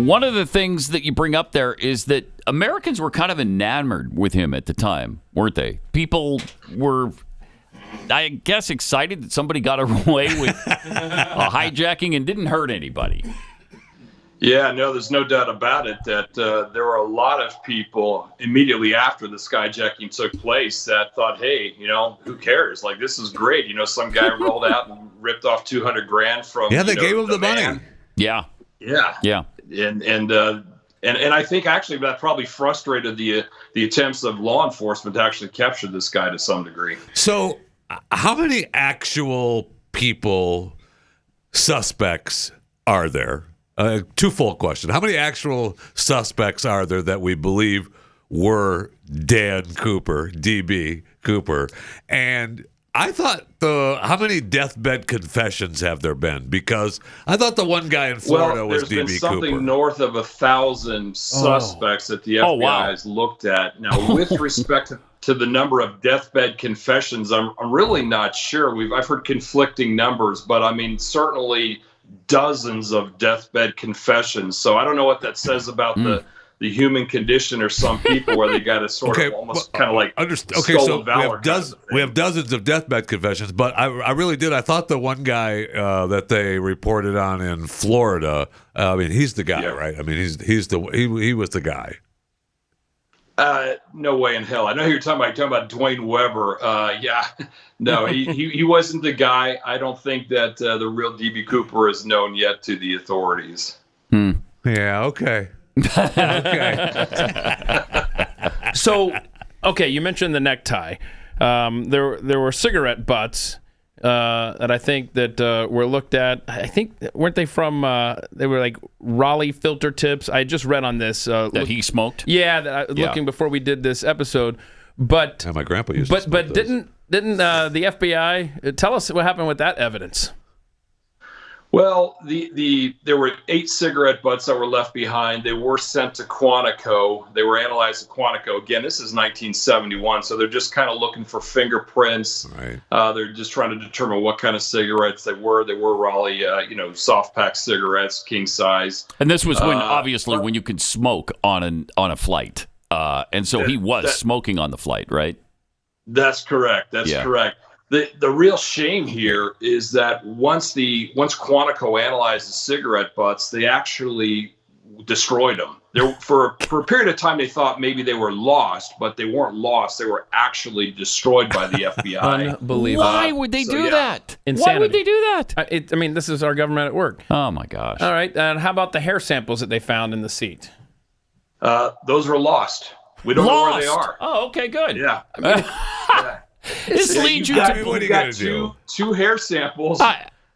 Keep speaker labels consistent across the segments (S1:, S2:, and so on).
S1: one of the things that you bring up there is that Americans were kind of enamored with him at the time, weren't they? People were, I guess, excited that somebody got away with a hijacking and didn't hurt anybody.
S2: Yeah, no, there's no doubt about it that there were a lot of people immediately after the skyjacking took place that thought, hey, who cares? Like, this is great. Some guy rolled out and ripped off $200,000 from.
S3: Yeah, they gave him the money.
S1: Yeah.
S2: And I think actually that probably frustrated the attempts of law enforcement to actually capture this guy to some degree.
S3: So, how many actual suspects are there? Twofold question. How many actual suspects are there that we believe were Dan Cooper, DB Cooper? And I thought how many deathbed confessions have there been? Because I thought the one guy in Florida was DB Cooper.
S2: There's been something north of 1,000 suspects that the FBI has looked at. Now, with respect to the number of deathbed confessions, I'm really not sure. I've heard conflicting numbers, but I mean, certainly dozens of deathbed confessions. So I don't know what that says about the human condition or some people where they got to sort of almost kind of like
S3: so we have dozens of deathbed confessions, but I really did. I thought the one guy that they reported on in Florida, I mean, he's the guy, right? I mean, he was the guy.
S2: No way in hell. I know who you're talking about. You're talking about Dwayne Weber. No, he wasn't the guy. I don't think that the real DB Cooper is known yet to the authorities.
S3: Yeah. Okay.
S4: So, you mentioned the necktie. There were cigarette butts that I think that were looked at. I think, weren't they from? They were like Raleigh filter tips. I just read on this
S1: that he smoked.
S4: Yeah, looking before we did this episode. But
S3: my grandpa used to smoke
S4: but
S3: those.
S4: didn't the FBI tell us what happened with that evidence?
S2: Well, there were 8 cigarette butts that were left behind. They were sent to Quantico. They were analyzed at Quantico. Again, this is 1971, so they're just kind of looking for fingerprints.
S3: Right.
S2: They're just trying to determine what kind of cigarettes they were. They were Raleigh, soft pack cigarettes, king size.
S1: And this was when you could smoke on a flight, and so he was smoking on the flight, right?
S2: That's correct. That's correct. The real shame here is that once Quantico analyzed the cigarette butts, they actually destroyed them. For a period of time, they thought maybe they were lost, but they weren't lost. They were actually destroyed by the FBI.
S4: Unbelievable.
S1: Why would they do that?
S4: Insanity.
S1: Why would they do that?
S4: This is our government at work.
S1: Oh, my gosh.
S4: All right. And how about the hair samples that they found in the seat?
S2: Those were lost. We don't know where they are.
S1: Oh, okay, good.
S2: Yeah.
S1: This leads you to
S3: what are you going to
S2: do?
S3: do?
S2: Two hair samples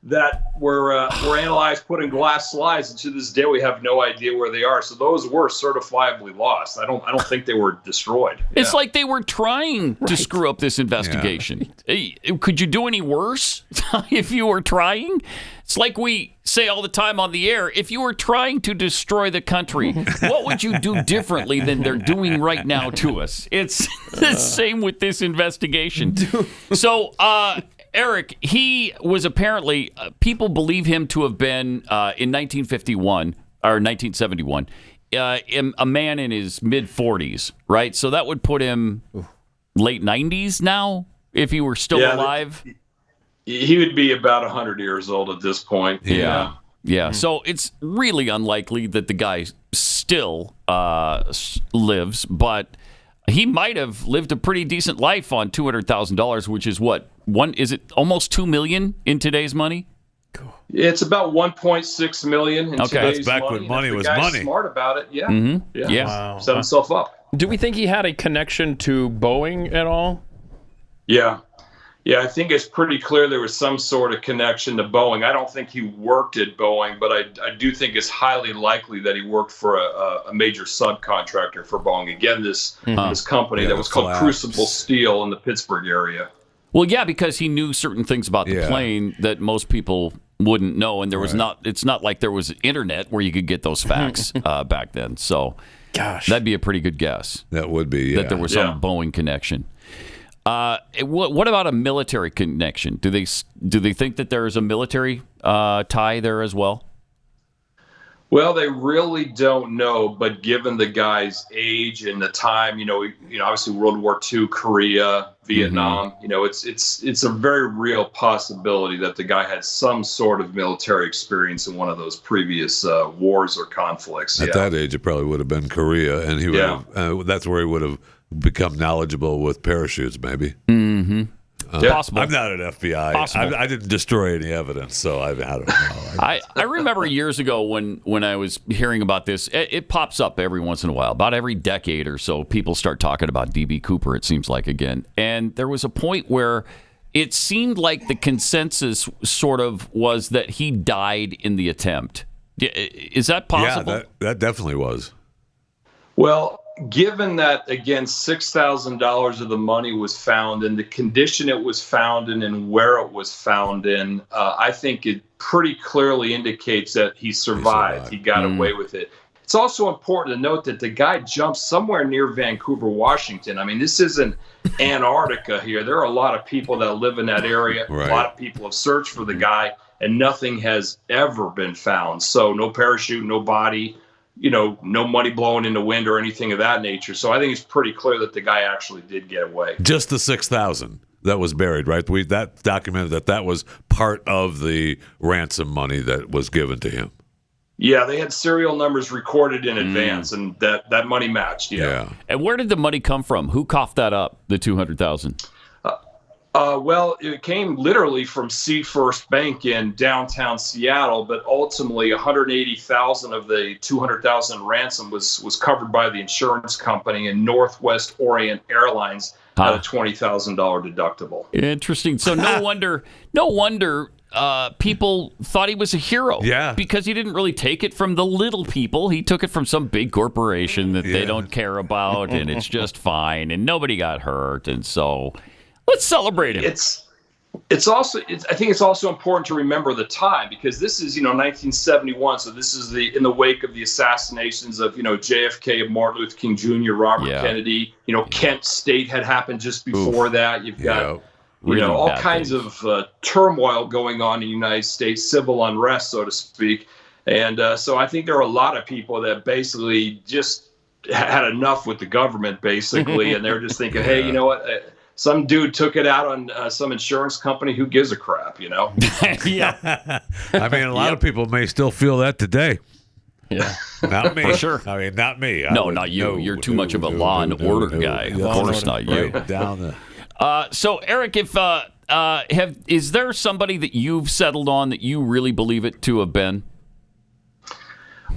S2: that were analyzed, put in glass slides, and to this day we have no idea where they are. So those were certifiably lost. I don't think they were destroyed.
S1: It's like they were trying to screw up this investigation. Hey, could you do any worse if you were trying? It's like we say all the time on the air, if you were trying to destroy the country, what would you do differently than they're doing right now to us? It's the same with this investigation. So, Eric, he was apparently, people believe him to have been, in 1951, or 1971, a man in his mid-40s, right? So that would put him late 90s now, if he were still alive.
S2: He would be about 100 years old at this point.
S1: Yeah. So it's really unlikely that the guy still lives, but he might have lived a pretty decent life on $200,000, which is what? Is it almost $2 million in today's money?
S2: It's about 1.6 million in today's
S3: that's back
S2: money.
S3: when money was
S2: the guy's
S3: money.
S2: Smart about it, yeah.
S1: Mm-hmm.
S2: Yeah.
S4: Wow.
S2: Set himself up.
S4: Do we think he had a connection to Boeing at all?
S2: Yeah, I think it's pretty clear there was some sort of connection to Boeing. I don't think he worked at Boeing, but I do think it's highly likely that he worked for a major subcontractor for Boeing. Again, this company that was called Crucible Steel in the Pittsburgh area.
S1: Well, yeah, because he knew certain things about the plane that most people wouldn't know, and there was it's not like there was internet where you could get those facts back then. So,
S4: gosh,
S1: that'd be a pretty good guess.
S3: That would be,
S1: that there was some Boeing connection. What about a military connection? Do they think that there is a military tie there as well?
S2: Well, they really don't know, but given the guy's age and the time, obviously World War II, Korea, Vietnam, it's a very real possibility that the guy had some sort of military experience in one of those previous wars or conflicts.
S3: At that age, it probably would have been Korea, and he would have, that's where he would have become knowledgeable with parachutes, maybe.
S1: Mm-hmm. Possible.
S3: I'm not an FBI. I didn't destroy any evidence, so I don't know.
S1: I remember years ago when I was hearing about this, it pops up every once in a while. About every decade or so, people start talking about D.B. Cooper, it seems like, again. And there was a point where it seemed like the consensus sort of was that he died in the attempt. Is that possible?
S3: Yeah, that definitely was.
S2: Well, given that, again, $6,000 of the money was found in the condition it was found in and where it was found in, I think it pretty clearly indicates that he survived. He got away with it. It's also important to note that the guy jumped somewhere near Vancouver, Washington. I mean, this isn't Antarctica here. There are a lot of people that live in that area.
S3: Right.
S2: A lot of people have searched for the guy, and nothing has ever been found. So no parachute, no body, no money blowing in the wind or anything of that nature. So I think it's pretty clear that the guy actually did get away.
S3: Just the $6,000 that was buried, right? That documented that was part of the ransom money that was given to him.
S2: Yeah, they had serial numbers recorded in advance, and that money matched. Yeah.
S1: And where did the money come from? Who coughed that up? The $200,000.
S2: Well, it came literally from Seafirst Bank in downtown Seattle, but ultimately $180,000 of the $200,000 ransom was covered by the insurance company, and Northwest Orient Airlines had a $20,000 deductible.
S1: Interesting. So no wonder people thought he was a hero.
S3: Yeah.
S1: Because he didn't really take it from the little people. He took it from some big corporation that they don't care about, and it's just fine, and nobody got hurt, and so let's celebrate him.
S2: I think it's also important to remember the time, because this is 1971, so this is in the wake of the assassinations of JFK, Martin Luther King Jr., Robert Kennedy. Kent State had happened just before that. You've got all kinds of turmoil going on in the United States, civil unrest, so to speak. And so I think there are a lot of people that basically just had enough with the government, basically, and they're just thinking, hey, you know what? Some dude took it out on some insurance company. Who gives a crap,
S1: Yeah.
S3: I mean, a lot of people may still feel that today.
S1: Yeah.
S3: Not me.
S1: For sure.
S3: I mean, not me.
S1: No, not you. You're too much of a law and order guy. Of course not you.
S3: Right down the...
S1: So, Eric, is there somebody that you've settled on that you really believe it to have been?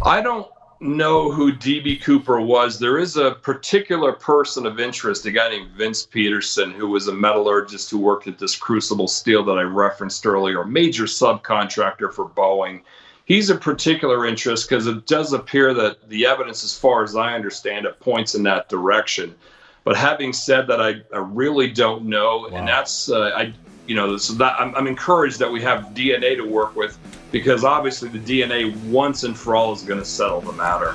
S2: I don't know who D.B. Cooper was. There is a particular person of interest, a guy named Vince Peterson, who was a metallurgist who worked at this Crucible Steel that I referenced earlier, a major subcontractor for Boeing. He's a particular interest because it does appear that the evidence, as far as I understand it, points in that direction. But having said that, I really don't know, and that's I'm encouraged that we have DNA to work with, because obviously the DNA once and for all is going to settle the matter.